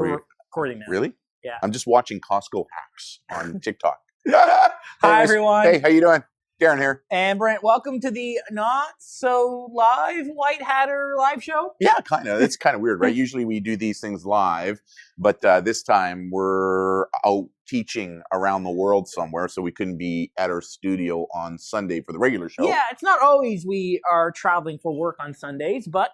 We're recording now. Really? Yeah. I'm just watching Costco hacks on TikTok. Hi, everyone. Hey, how you doing? Darren here. And Brent, welcome to the not so live White Hatter live show. Yeah, kind of. It's kind of weird, right? Usually we do these things live, but this time we're out teaching around the world somewhere, so we couldn't be at our studio on Sunday for the regular show. Yeah, it's not always we are traveling for work on Sundays, but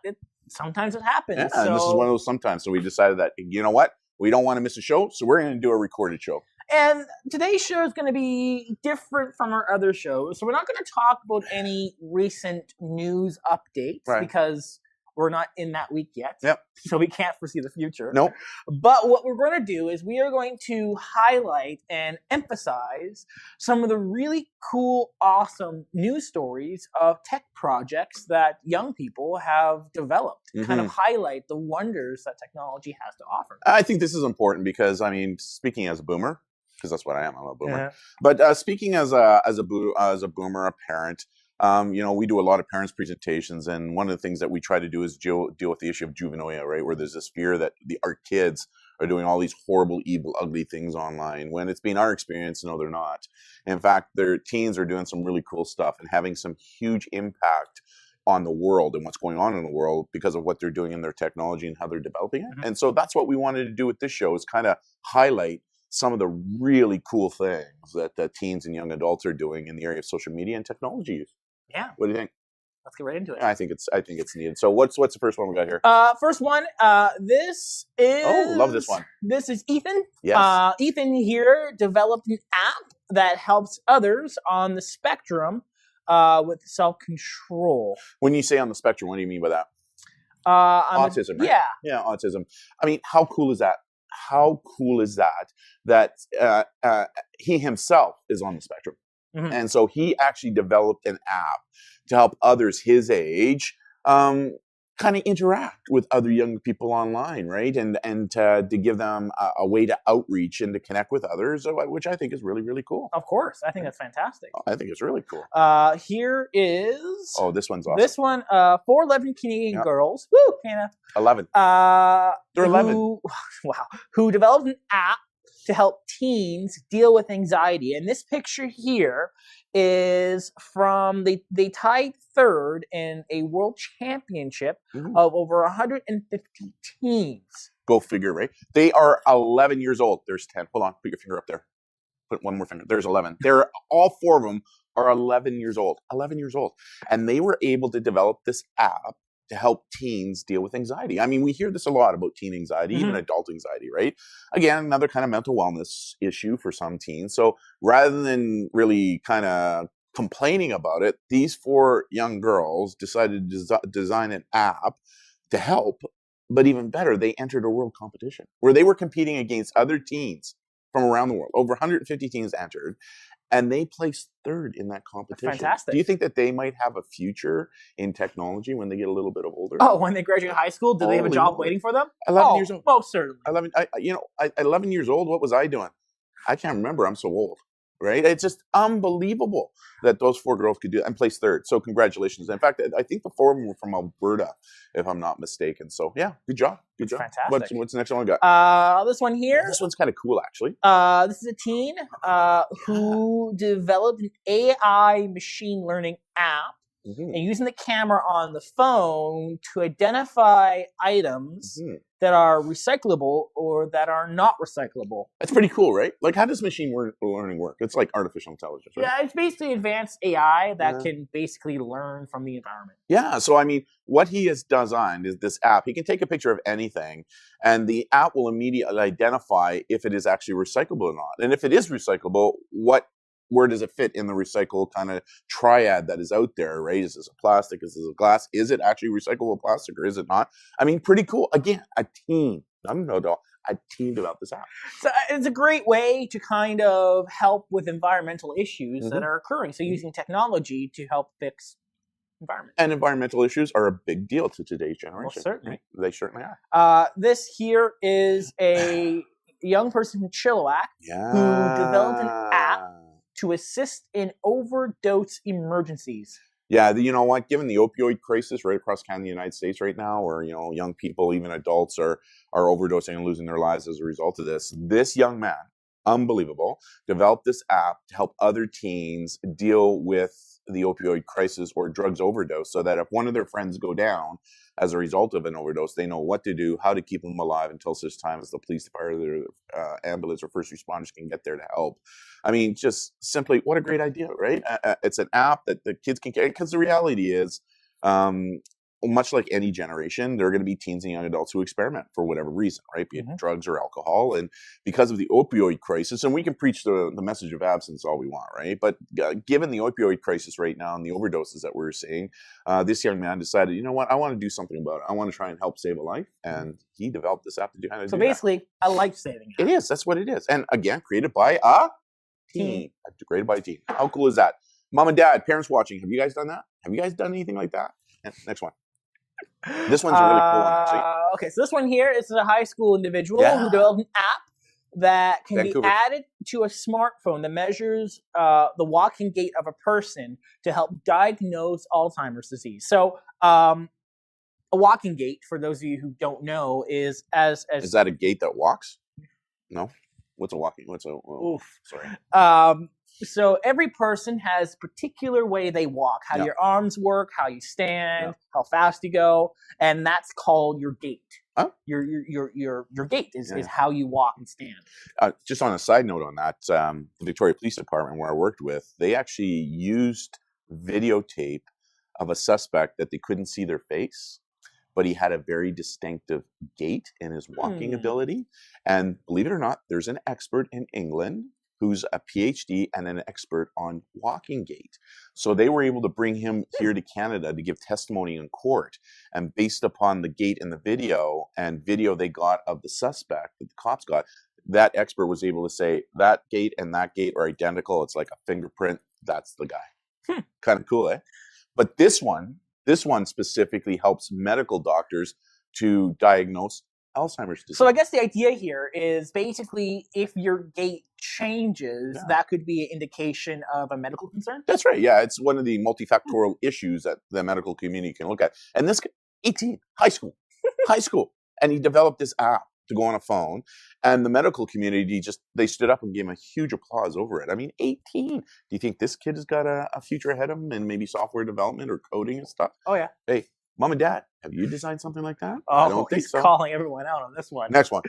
sometimes it happens. Yeah, so... and this is one of those sometimes. So we decided that, you know what? We don't want to miss a show, so we're going to do a recorded show. And today's show is going to be different from our other shows. So we're not going to talk about any recent news updates because we're not in that week yet. Yep. So we can't foresee the future. Nope. But what we're going to do is we are going to highlight and emphasize some of the really cool, awesome news stories of tech projects that young people have developed to kind of highlight the wonders that technology has to offer. I think this is important because, I mean, speaking as a boomer, because that's what I am. I'm a boomer. But speaking as a boomer, a parent, you know, we do a lot of parents' presentations, and one of the things that we try to do is deal with the issue of juvenoia, right? Where there's this fear that our kids are doing all these horrible, evil, ugly things online, when it's been our experience, no, they're not. In fact, their teens are doing some really cool stuff and having some huge impact on the world and what's going on in the world because of what they're doing in their technology and how they're developing it. And so that's what we wanted to do with this show, is kind of highlight some of the really cool things that teens and young adults are doing in the area of social media and technology use. Yeah. What do you think? Let's get right into it. I think it's needed. So what's the first one we got here? First one, this is... Oh, love this one. This is Ethan. Yes. Ethan here developed an app that helps others on the spectrum with self-control. When you say on the spectrum, what do you mean by that? Autism, right? Yeah. Yeah, autism. I mean, how cool is that? How cool is that he himself is on the spectrum? And so he actually developed an app to help others his age kind of interact with other young people online, right? And to give them a way to outreach and to connect with others, which I think is really, really cool. Of course. I think that's fantastic. I think it's really cool. Here is... Oh, this one's awesome. This one, 411 Canadian girls. Woo, Canada. 11. They're 11. Wow. Who developed an app to help teens deal with anxiety. And this picture here is from, they tied third in a world championship of over 150 teens. Go figure, right? They are 11 years old. There's 10. Hold on. Put your finger up there. Put one more finger. There's 11. They're all four of them are 11 years old. 11 years old. And they were able to develop this app to help teens deal with anxiety. I mean, we hear this a lot about teen anxiety, even adult anxiety, right? Again, another kind of mental wellness issue for some teens. So rather than really kind of complaining about it, these four young girls decided to design an app to help. But even better, they entered a world competition where they were competing against other teens from around the world. Over 150 teens entered, and they placed third in that competition. Fantastic. Do you think that they might have a future in technology when they get a little bit older? Oh, when they graduate high school, do they have a job waiting for them? 11 years old. Most certainly. 11 years old, what was I doing? I can't remember. I'm so old, right? It's just unbelievable that those four girls could do that and place third. So congratulations. In fact, I think the four of them were from Alberta, if I'm not mistaken. So yeah, good job. Good job. Fantastic. What's the next one we got? This one here. This one's kind of cool, actually. This is a teen who developed an AI machine learning app and using the camera on the phone to identify items that are recyclable or that are not recyclable. That's pretty cool, right? Like, how does machine learning work? It's like artificial intelligence, right? Yeah, it's basically advanced AI that can basically learn from the environment. Yeah, so I mean, what he has designed is this app. He can take a picture of anything, and the app will immediately identify if it is actually recyclable or not. And if it is recyclable, where does it fit in the recycle kind of triad that is out there, right? Is this a plastic? Is this a glass? Is it actually recyclable plastic or is it not? I mean, pretty cool. Again, a team. I don't know, a team developed this app. So it's a great way to kind of help with environmental issues that are occurring. So using technology to help fix environment. And environmental issues are a big deal to today's generation. Well, certainly. Right? They certainly are. This here is a young person from Chilliwack who developed an app to assist in overdose emergencies. Yeah, you know what? Given the opioid crisis right across Canada and the United States right now, where young people, even adults, are overdosing and losing their lives as a result of this, this young man, unbelievable, developed this app to help other teens deal with the opioid crisis or drugs overdose, so that if one of their friends go down as a result of an overdose, they know what to do, how to keep them alive until such time as the police, fire, their ambulance, or first responders can get there to help. I mean, just simply, what a great idea, right? It's an app that the kids can carry, because the reality is, much like any generation, there are going to be teens and young adults who experiment for whatever reason, right? Be it drugs or alcohol. And because of the opioid crisis, and we can preach the message of abstinence all we want, right? But given the opioid crisis right now and the overdoses that we're seeing, this young man decided, you know what, I want to do something about it. I want to try and help save a life. And he developed this app to do how to do that. So basically, a life-saving app. It is. That's what it is. And again, created by a team. Created by a team. How cool is that? Mom and dad, parents watching, have you guys done that? Have you guys done anything like that? And next one. This one's a really cool one. Okay, so this one here is a high school individual who developed an app that can be added to a smartphone that measures the walking gait of a person to help diagnose Alzheimer's disease. So a walking gait, for those of you who don't know, is as is that a gait that walks? No. What's a walking? Sorry. So every person has a particular way they walk, how your arms work, how you stand, how fast you go, and that's called your gait. Huh? Your gait is how you walk and stand. Just on a side note on that, the Victoria Police Department, where I worked with, they actually used videotape of a suspect that they couldn't see their face, but he had a very distinctive gait in his walking ability. And believe it or not, there's an expert in England who's a PhD and an expert on walking gait. So they were able to bring him here to Canada to give testimony in court. And based upon the gait in the video and video they got of the suspect that the cops got, that expert was able to say that gait and that gait are identical. It's like a fingerprint. That's the guy. Kind of cool, eh? But this one specifically helps medical doctors to diagnose Alzheimer's disease. So I guess the idea here is basically if your gait changes, that could be an indication of a medical concern? That's right, yeah. It's one of the multifactorial issues that the medical community can look at. And this guy, 18, high school. And he developed this app to go on a phone. And the medical community they stood up and gave him a huge applause over it. I mean, 18. Do you think this kid has got a future ahead of him in maybe software development or coding and stuff? Oh, yeah. Hey, Mom and Dad, have you designed something like that? Oh, I don't think so. Calling everyone out on this one. Next one.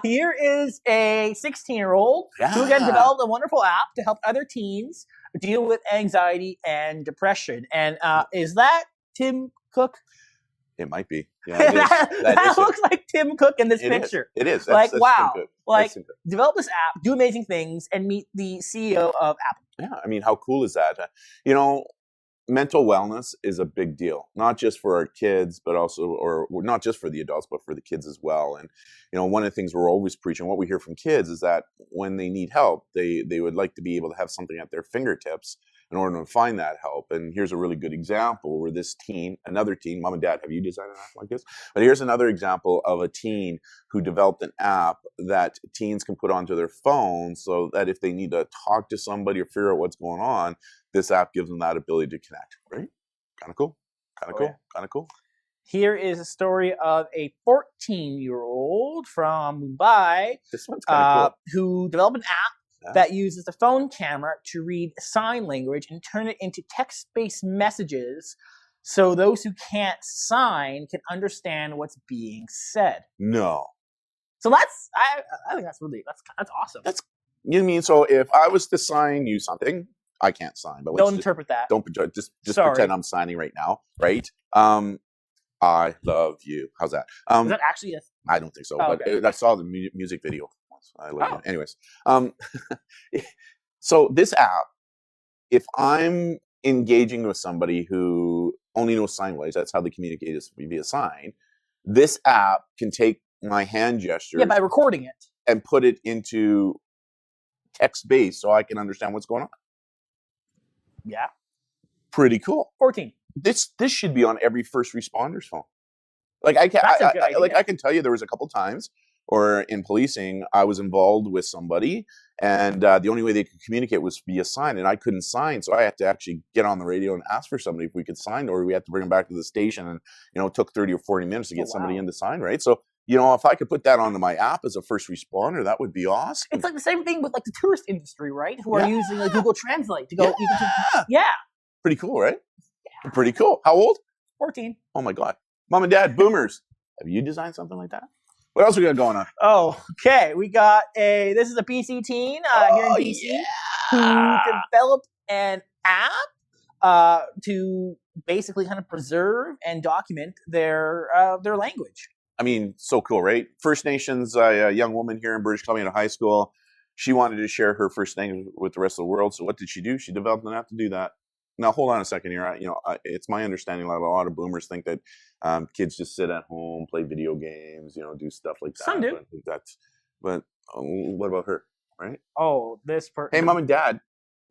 Here is a 16-year-old who again developed a wonderful app to help other teens deal with anxiety and depression. And is that Tim Cook? It might be. Yeah, that looks like Tim Cook in this picture. It is. That's wow. Develop this app, do amazing things, and meet the CEO of Apple. Yeah, I mean, how cool is that? Mental wellness is a big deal, not just for our kids, but also, or not just for the adults, but for the kids as well. And, one of the things we're always preaching, what we hear from kids is that when they need help, they would like to be able to have something at their fingertips in order to find that help. And here's a really good example where this teen, another teen, Mom and Dad, have you designed an app like this? But here's another example of a teen who developed an app that teens can put onto their phone so that if they need to talk to somebody or figure out what's going on, this app gives them that ability to connect, right? Kind of cool. Kind of cool. Here is a story of a 14-year-old from Mumbai this one's kind of cool. Who developed an app that uses a phone camera to read sign language and turn it into text-based messages so those who can't sign can understand what's being said. No. So I think that's awesome. You mean, so if I was to sign you something, I can't sign, but don't interpret that. Don't just pretend I'm signing right now, right? I love you. How's that? Is that actually I don't think so, but I saw the music video. I love you. Anyways, so this app, if I'm engaging with somebody who only knows sign language, that's how they communicate is via sign. This app can take my hand gestures, by recording it, and put it into text-based so I can understand what's going on. Yeah. Pretty cool. 14. This should be on every first responder's phone. I can tell you there was a couple times or in policing, I was involved with somebody, and the only way they could communicate was via sign, and I couldn't sign, so I had to actually get on the radio and ask for somebody if we could sign, or we had to bring them back to the station, and it took 30 or 40 minutes to get somebody in to sign, right? So, if I could put that onto my app as a first responder, that would be awesome. It's like the same thing with like the tourist industry, right? Who are using like Google Translate to go. Pretty cool, right? Yeah. Pretty cool. How old? 14. Oh my God. Mom and Dad, boomers. Have you designed something like that? What else we got going on? Oh, okay. We got this is a BC teen here in BC who developed an app to basically kind of preserve and document their language. I mean, so cool, right? First Nations, a young woman here in British Columbia High School, she wanted to share her first language with the rest of the world. So what did she do? She developed an app to do that. Now, hold on a second here. It's my understanding that a lot of boomers think that kids just sit at home, play video games, do stuff like that. Some do. But what about her, right? Oh, this person. Hey, Mom and Dad,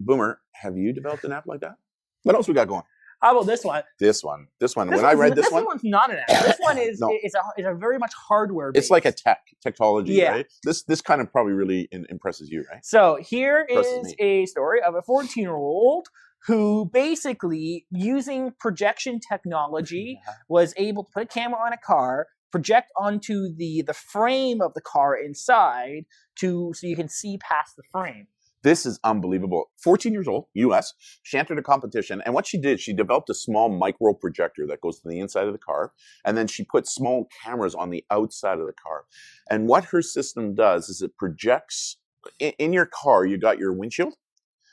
boomer, have you developed an app like that? What else we got going? How about this one? This one. When I read this one, one's not an app. This one is it's a very much hardware based. It's like a technology, right? This kind of probably really impresses you, right? So here is a story of a 14-year-old who basically, using projection technology, was able to put a camera on a car, project onto the frame of the car inside so you can see past the frame. This is unbelievable. 14 years old, U.S. She entered a competition, and what she did, she developed a small micro projector that goes to the inside of the car, and then she put small cameras on the outside of the car. And what her system does is it projects, in your car, you got your windshield,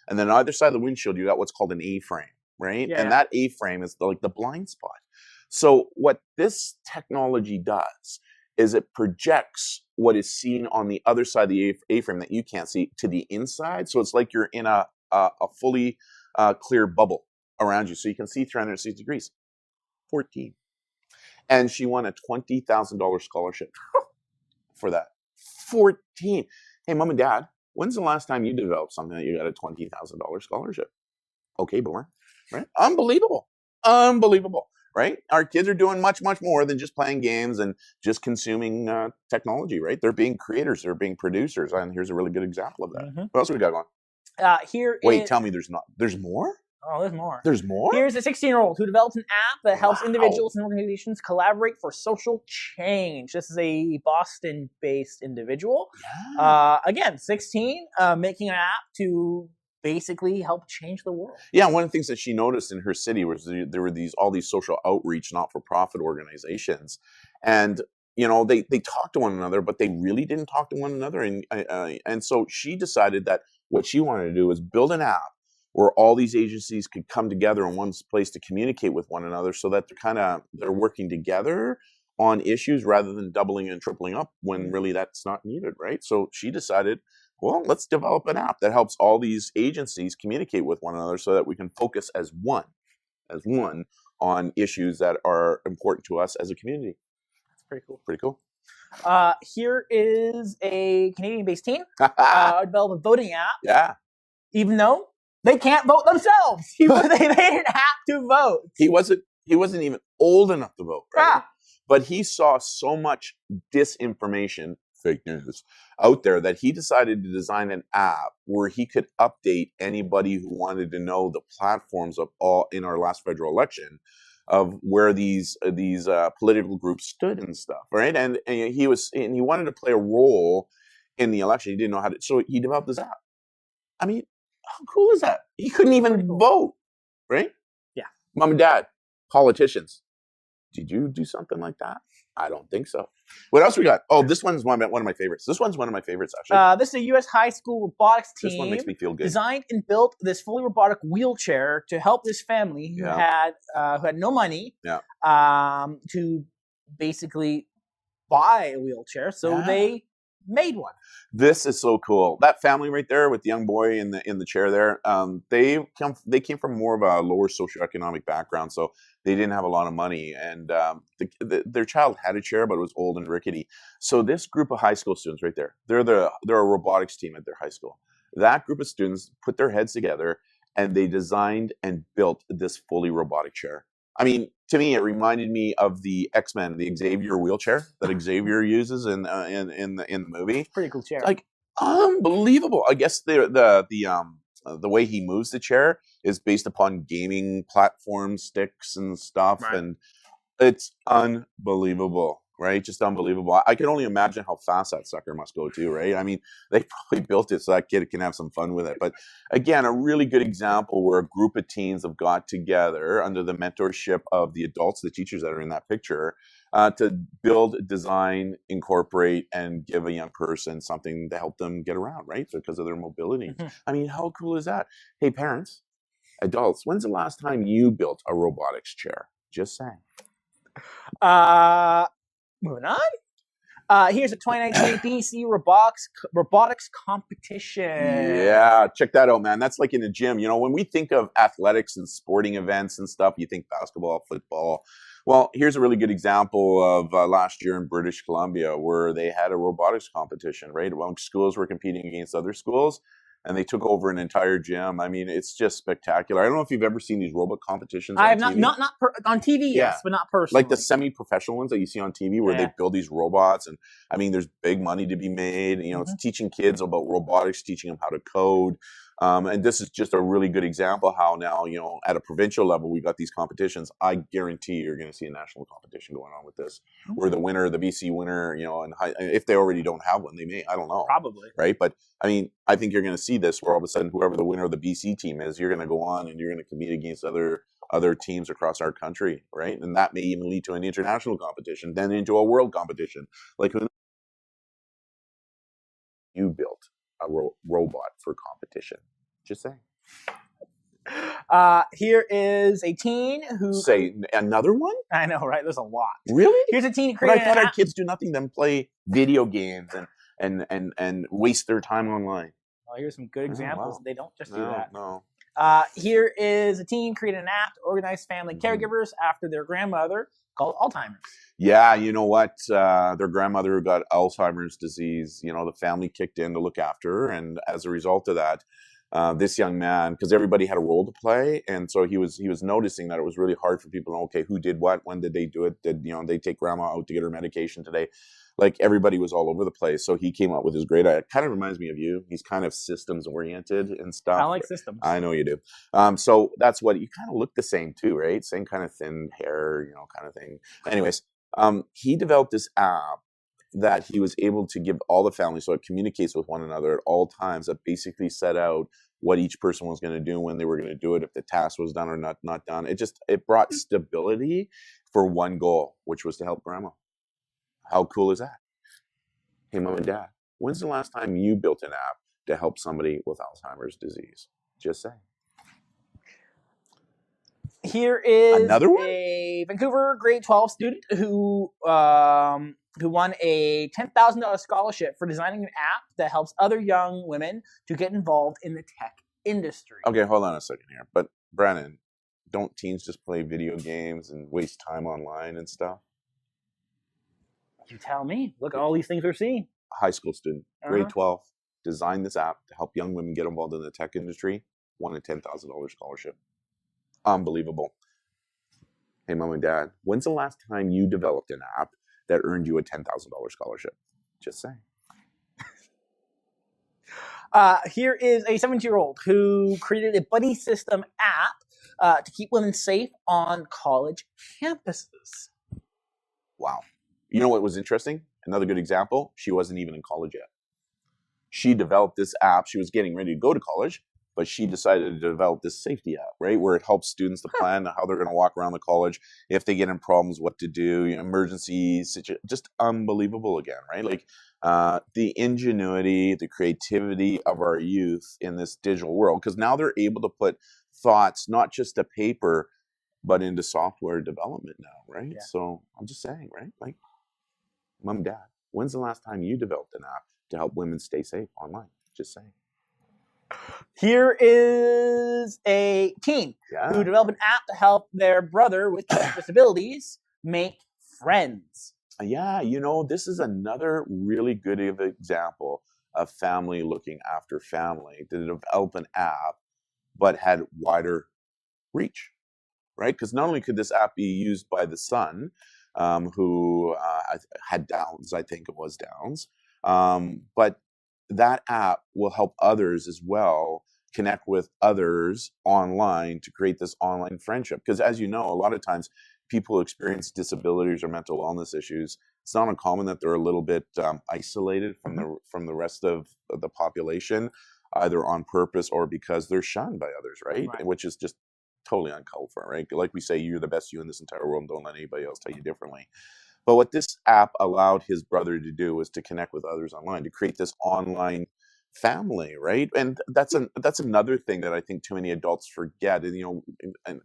and then on either side of the windshield, you got what's called an A-frame, right? Yeah. And that A-frame is like the blind spot. So what this technology does is it projects what is seen on the other side of the A-frame that you can't see to the inside. So it's like you're in a fully clear bubble around you. So you can see 360 degrees. 14. And she won a $20,000 scholarship for that. 14. Hey, Mom and Dad, when's the last time you developed something that you got a $20,000 scholarship? Okay, boomer. Right? Unbelievable. Unbelievable. Right? Our kids are doing much, much more than just playing games and just consuming technology, right? They're being creators. They're being producers. And here's a really good example of that. Mm-hmm. What else we got going? Wait, tell me there's more? Oh, there's more. There's more? Here's a 16-year-old who developed an app that helps individuals and organizations collaborate for social change. This is a Boston-based individual. Yeah. Again, 16, making an app to basically help change the world. Yeah, one of the things that she noticed in her city was there were all these social outreach, not-for-profit organizations, and they talked to one another, but they really didn't talk to one another, and so she decided that what she wanted to do was build an app where all these agencies could come together in one place to communicate with one another, so that they're working together on issues rather than doubling and tripling up when really that's not needed, right? So she decided, well, let's develop an app that helps all these agencies communicate with one another so that we can focus as one on issues that are important to us as a community. That's pretty cool. Pretty cool. Here is a Canadian-based team developed a voting app. Yeah. Even though they can't vote themselves. They made an app to vote. He wasn't even old enough to vote, right? Yeah. But he saw so much disinformation, fake news, out there that he decided to design an app where he could update anybody who wanted to know the platforms of all in our last federal election of where these political groups stood and stuff, right? And he wanted to play a role in the election. He didn't know how to, so he developed this app. I mean, how cool is that? He couldn't even vote, right? Yeah. Mom and Dad, politicians, did you do something like that? I don't think so. What else we got? Oh, this one's one of my favorites. This one's one of my favorites, actually. This is a U.S. high school robotics team. This one makes me feel good. Designed and built this fully robotic wheelchair to help this family who had no money to basically buy a wheelchair. So they made one. This is so cool. That family right there with the young boy in the chair there, they came from more of a lower socioeconomic background, so they didn't have a lot of money, and their child had a chair, but it was old and rickety. So this group of high school students right there, they're a robotics team at their high school. That group of students put their heads together and they designed and built this fully robotic chair. I mean, to me, it reminded me of the X-Men, the Xavier wheelchair that Xavier uses in the movie. Pretty cool chair. Like unbelievable. I guess the way he moves the chair is based upon gaming platform sticks and stuff, Right. and it's unbelievable, right? Just unbelievable. I can only imagine how fast that sucker must go too, right? I mean, they probably built it so that kid can have some fun with it. But again, a really good example where a group of teens have got together under the mentorship of the adults, the teachers that are in that picture, to build, design, incorporate, and give a young person something to help them get around, right? Because of their mobility. Mm-hmm. I mean, how cool is that? Hey, parents, adults, when's the last time you built a robotics chair? Just saying. Moving on. Here's a 2019 BC robotics competition. Yeah, check that out, man. That's like in a gym. You know, when we think of athletics and sporting events and stuff, you think basketball, football. Well, here's a really good example of last year in British Columbia where they had a robotics competition, right? Well, schools were competing against other schools, and they took over an entire gym. I mean, it's just spectacular. I don't know if you've ever seen these robot competitions on I have TV. not on TV, yes, but not personally. Like the semi-professional ones that you see on TV where they build these robots, and I mean, there's big money to be made. You know, it's teaching kids about robotics, teaching them how to code. And this is just a really good example how now, you know, at a provincial level, we got these competitions. I guarantee you're going to see a national competition going on with this, where the winner, the BC winner, you know, and if they already don't have one, they may, I don't know. Probably. Right. But I mean, I think you're going to see this where all of a sudden, whoever the winner of the BC team is, you're going to go on and you're going to compete against other teams across our country. Right. And that may even lead to an international competition, then into a world competition. Like who you built a robot for competition. Just saying. Here is a teen who... Say, another one? I know, right? There's a lot. Really? Here's a teen who created... But I thought our kids do nothing than play video games and waste their time online. Well, here's some good examples. Wow. They don't just do that. No. Here is a teen created an app to organize family caregivers after their grandmother called Alzheimer's. Yeah, you know what? Their grandmother got Alzheimer's disease. You know, the family kicked in to look after her, and as a result of that, this young man, because everybody had a role to play, and so he was noticing that it was really hard for people to know, okay, who did what, when did they do it? Did they take grandma out to get her medication today? Like everybody was all over the place. So he came up with his great idea. It kind of reminds me of you. He's kind of systems oriented and stuff. I like systems. I know you do. So that's what you kind of look the same too, right? Same kind of thin hair, kind of thing. Anyways, he developed this app that he was able to give all the family, so it communicates with one another at all times, that basically set out what each person was going to do, when they were going to do it, if the task was done or not done. It brought stability for one goal, which was to help grandma. How cool is that? Hey, mom and dad, when's the last time you built an app to help somebody with Alzheimer's disease? Just saying. Here is another one? A Vancouver grade 12 student who won a $10,000 scholarship for designing an app that helps other young women to get involved in the tech industry. Okay, hold on a second here. But Brandon, don't teens just play video games and waste time online and stuff? You tell me. Look at all these things we're seeing. A high school student, grade 12, designed this app to help young women get involved in the tech industry, won a $10,000 scholarship. Unbelievable. Hey, mom and dad, when's the last time you developed an app that earned you a $10,000 scholarship? Just saying. Here is a 17-year-old who created a buddy system app to keep women safe on college campuses. Wow. You know what was interesting? Another good example, she wasn't even in college yet. She developed this app. She was getting ready to go to college, but she decided to develop this safety app, right? Where it helps students to plan how they're going to walk around the college, if they get in problems, what to do, emergencies, just unbelievable again, right? Like the ingenuity, the creativity of our youth in this digital world, because now they're able to put thoughts, not just to paper, but into software development now, right? Yeah. So I'm just saying, right? Like, mom, dad, when's the last time you developed an app to help women stay safe online? Just saying. Here is a teen who developed an app to help their brother with disabilities make friends. Yeah, this is another really good example of family looking after family to develop an app, but had wider reach. right? Because not only could this app be used by the son, who had Downs, I think it was Downs, but that app will help others as well connect with others online to create this online friendship. Because as you know, a lot of times people who experience disabilities or mental wellness issues, it's not uncommon that they're a little bit isolated from the rest of the population, either on purpose or because they're shunned by others, right? Which is just totally uncalled for, right? Like we say, you're the best you in this entire world, and don't let anybody else tell you differently. But what this app allowed his brother to do was to connect with others online, to create this online family, right? And that's another thing that I think too many adults forget. And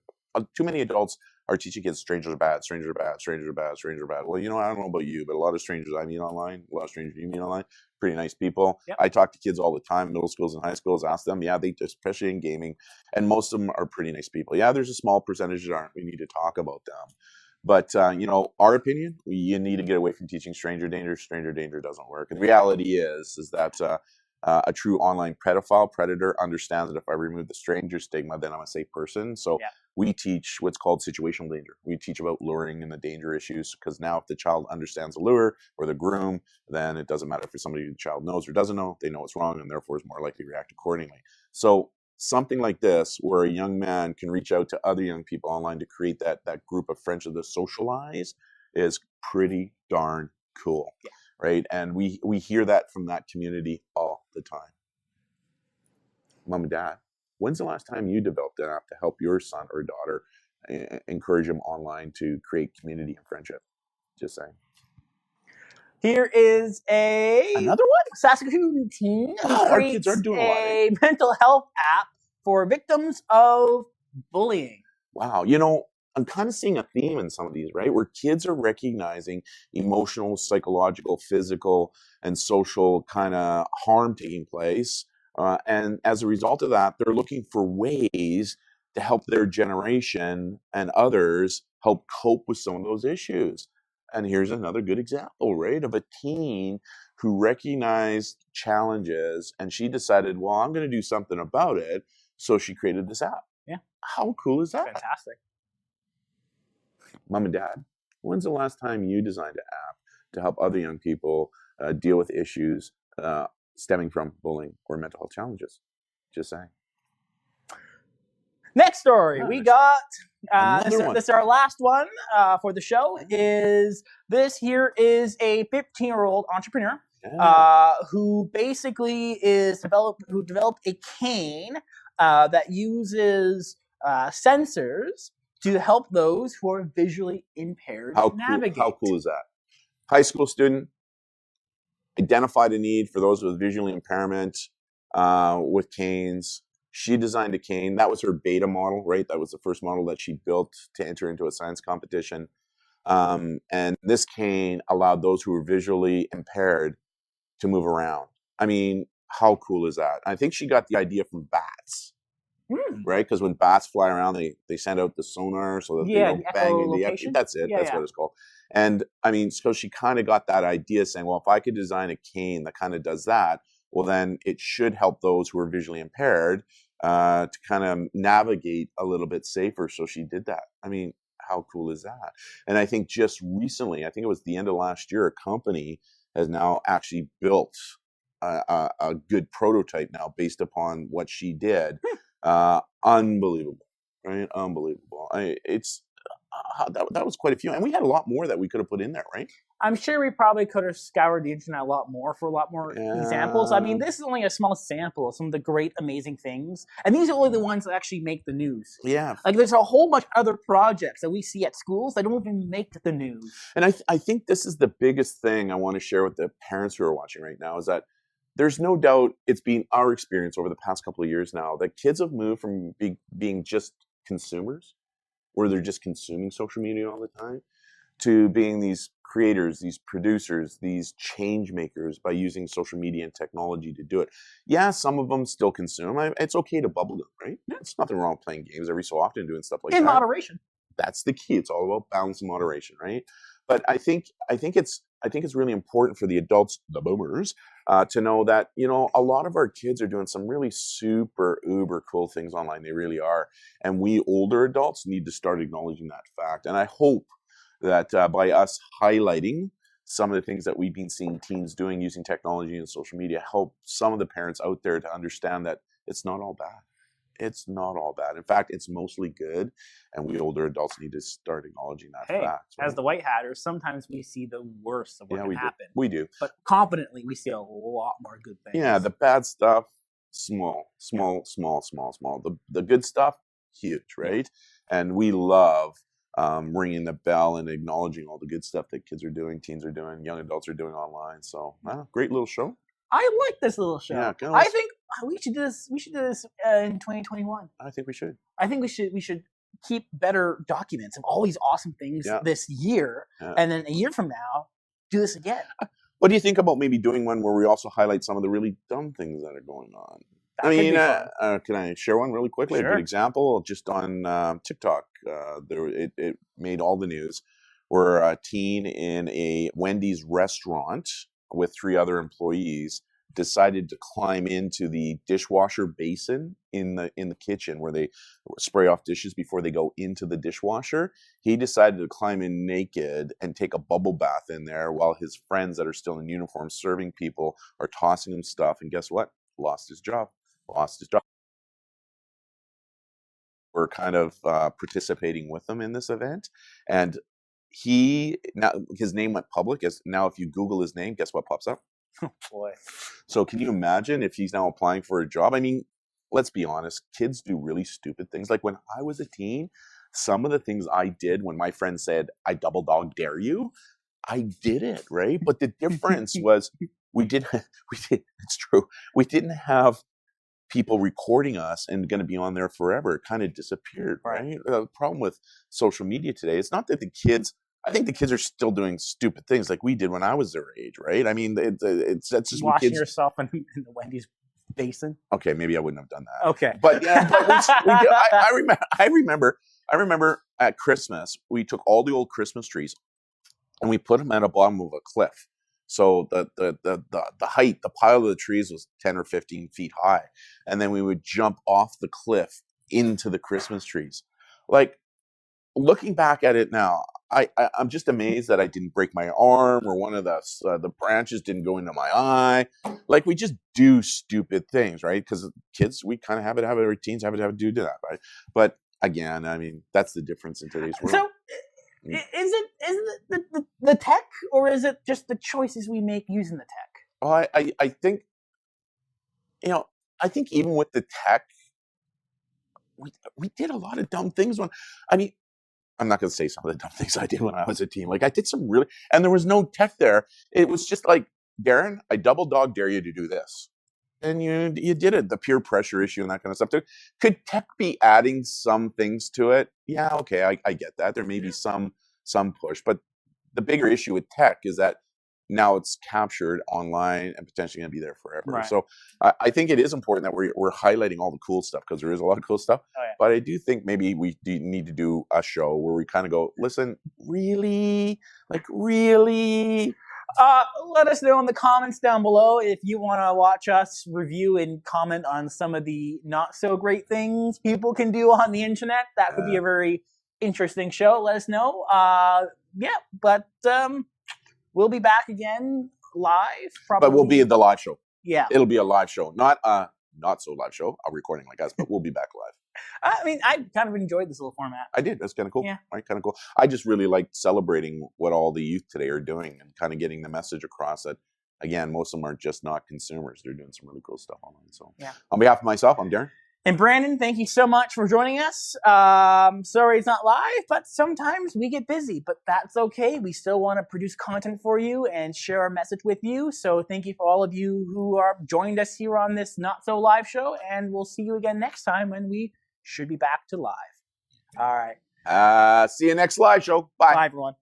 too many adults are teaching kids strangers are bad, strangers are bad, strangers are bad, strangers are bad. Well, I don't know about you, but a lot of strangers I meet online, a lot of strangers you meet online, pretty nice people. Yep. I talk to kids all the time, middle schools and high schools, ask them, they, especially in gaming, and most of them are pretty nice people. Yeah, there's a small percentage that aren't. We need to talk about them. But, our opinion, you need to get away from teaching stranger danger. Stranger danger doesn't work. And the reality is that a true online predator understands that if I remove the stranger stigma, then I'm a safe person. So we teach what's called situational danger. We teach about luring and the danger issues, because now if the child understands the lure or the groom, then it doesn't matter if somebody the child knows or doesn't know, they know it's wrong and therefore is more likely to react accordingly. So something like this, where a young man can reach out to other young people online to create that group of friendship to socialize, is pretty darn cool, right? And we hear that from that community all the time. Mom and Dad, when's the last time you developed an app to help your son or daughter encourage them online to create community and friendship? Just saying. Here is another one. Saskatoon teen who our kids are doing a mental health app for victims of bullying. Wow, I'm kind of seeing a theme in some of these, right? Where kids are recognizing emotional, psychological, physical, and social kind of harm taking place. And as a result of that, they're looking for ways to help their generation and others help cope with some of those issues. And here's another good example, right, of a teen who recognized challenges, and she decided, well, I'm going to do something about it. So she created this app. Yeah. How cool is that? Fantastic. Mom and Dad, when's the last time you designed an app to help other young people deal with issues stemming from bullying or mental health challenges? Just saying. Next story, we got this is our last one for the show. This here is a 15-year-old entrepreneur who basically developed a cane that uses sensors to help those who are visually impaired navigate. How cool is that? High school student identified a need for those with visual impairment with canes. She designed a cane. That was her beta model, right? That was the first model that she built to enter into a science competition. And this cane allowed those who were visually impaired to move around. I mean, how cool is that? I think she got the idea from bats, right? Because when bats fly around, they send out the sonar so that they don't bang into the. That's it. That's what it's called. And I mean, so she kind of got that idea, saying, well, if I could design a cane that kind of does that, well, then it should help those who are visually impaired to kind of navigate a little bit safer. So she did that. I mean, how cool is that? And I think just recently, I think it was the end of last year, a company has now actually built a good prototype now based upon what she did. Unbelievable, right? Unbelievable. That was quite a few. And we had a lot more that we could have put in there, right? I'm sure we probably could have scoured the internet a lot more for a lot more examples. I mean, this is only a small sample of some of the great, amazing things. And these are only the ones that actually make the news. Yeah. Like, there's a whole bunch of other projects that we see at schools that don't even make the news. And I think this is the biggest thing I want to share with the parents who are watching right now, is that there's no doubt it's been our experience over the past couple of years now that kids have moved from being just consumers, where they're just consuming social media all the time, to being these creators, these producers, these change makers by using social media and technology to do it. Yeah, some of them still consume. It's okay to bubble them, right? There's nothing wrong with playing games every so often, doing stuff like that. In moderation. That's the key. It's all about balance and moderation, right? But I think it's I think it's really important for the adults, the boomers, to know that, you know, a lot of our kids are doing some really super uber cool things online. They really are. And we older adults need to start acknowledging that fact. And I hope that by us highlighting some of the things that we've been seeing teens doing using technology and social media, help some of the parents out there to understand that it's not all bad. It's not all bad. In fact, it's mostly good, and we older adults need to start acknowledging that fact. Right? As the white hatters, sometimes we see the worst of what can happen. We do. But confidently, we see a lot more good things. Yeah, the bad stuff, small. The good stuff, huge, right? And we love ringing the bell and acknowledging all the good stuff that kids are doing, teens are doing, young adults are doing online. So, great little show. I like this little show. Yeah, I think we should do this. We should do this in 2021. I think we should. I think we should keep better documents of all these awesome things this year, and then a year from now, do this again. What do you think about maybe doing one where we also highlight some of the really dumb things that are going on? Can I share one really quickly? Sure. A good example, just on TikTok, it made all the news, where a teen in a Wendy's restaurant with 3 other employees decided to climb into the dishwasher basin in the kitchen where they spray off dishes before they go into the dishwasher. He decided to climb in naked and take a bubble bath in there while his friends that are still in uniform serving people are tossing him stuff. And guess what? Lost his job. We're kind of participating with them in this event. And his name went public. Now if you Google his name, guess what pops up? Oh boy. So can you imagine if he's now applying for a job? I mean, let's be honest, kids do really stupid things. Like when I was a teen, some of the things I did when my friend said, I double dog dare you, I did it, right? But the difference was it's true. We didn't have people recording us and going to be on there forever. It kind of disappeared, right? The problem with social media today, it's not that I think the kids are still doing stupid things like we did when I was their age, right? I mean, it's that's just washing yourself in the Wendy's basin. Okay, maybe I wouldn't have done that. Okay, but I remember at Christmas we took all the old Christmas trees and we put them at the bottom of a cliff. So the height, the pile of the trees was 10 or 15 feet high, and then we would jump off the cliff into the Christmas trees. Like, looking back at it now, I'm just amazed that I didn't break my arm or one of the branches didn't go into my eye. Like, we just do stupid things, right? Because kids, we kind of have it, or teens have it do that, right? But again, I mean, that's the difference in today's world. So, is it the tech, or is it just the choices we make using the tech? Oh, I think, I think even with the tech, we did a lot of dumb things I'm not going to say some of the dumb things I did when I was a teen. Like, I did some really, and there was no tech there. It was just like, Darren, I double dog dare you to do this. And you did it, the peer pressure issue and that kind of stuff too. Could tech be adding some things to it? Yeah, okay, I get that. There may be some push, but the bigger issue with tech is that now it's captured online and potentially going to be there forever. Right. So I think it is important that we're highlighting all the cool stuff, because there is a lot of cool stuff. Oh, yeah. But I do think maybe we need to do a show where we kind of go, listen, really? Like, really? Let us know in the comments down below if you want to watch us review and comment on some of the not so great things people can do on the internet. That would be a very interesting show. Let us know. We'll be back again live. Probably. But we'll be at the live show. Yeah. It'll be a live show. Not so live show, a recording like us, but we'll be back live. I mean, I kind of enjoyed this little format. I did. That's kind of cool. Yeah. Right, kind of cool. I just really liked celebrating what all the youth today are doing and kind of getting the message across that, again, most of them are just not consumers. They're doing some really cool stuff online. So, on behalf of myself, I'm Darren. And Brandon, thank you so much for joining us. Sorry it's not live, but sometimes we get busy, but that's okay. We still want to produce content for you and share our message with you. So thank you for all of you who are joined us here on this Not So Live show, and we'll see you again next time when we should be back to live. All right. See you next live show. Bye. Bye, everyone.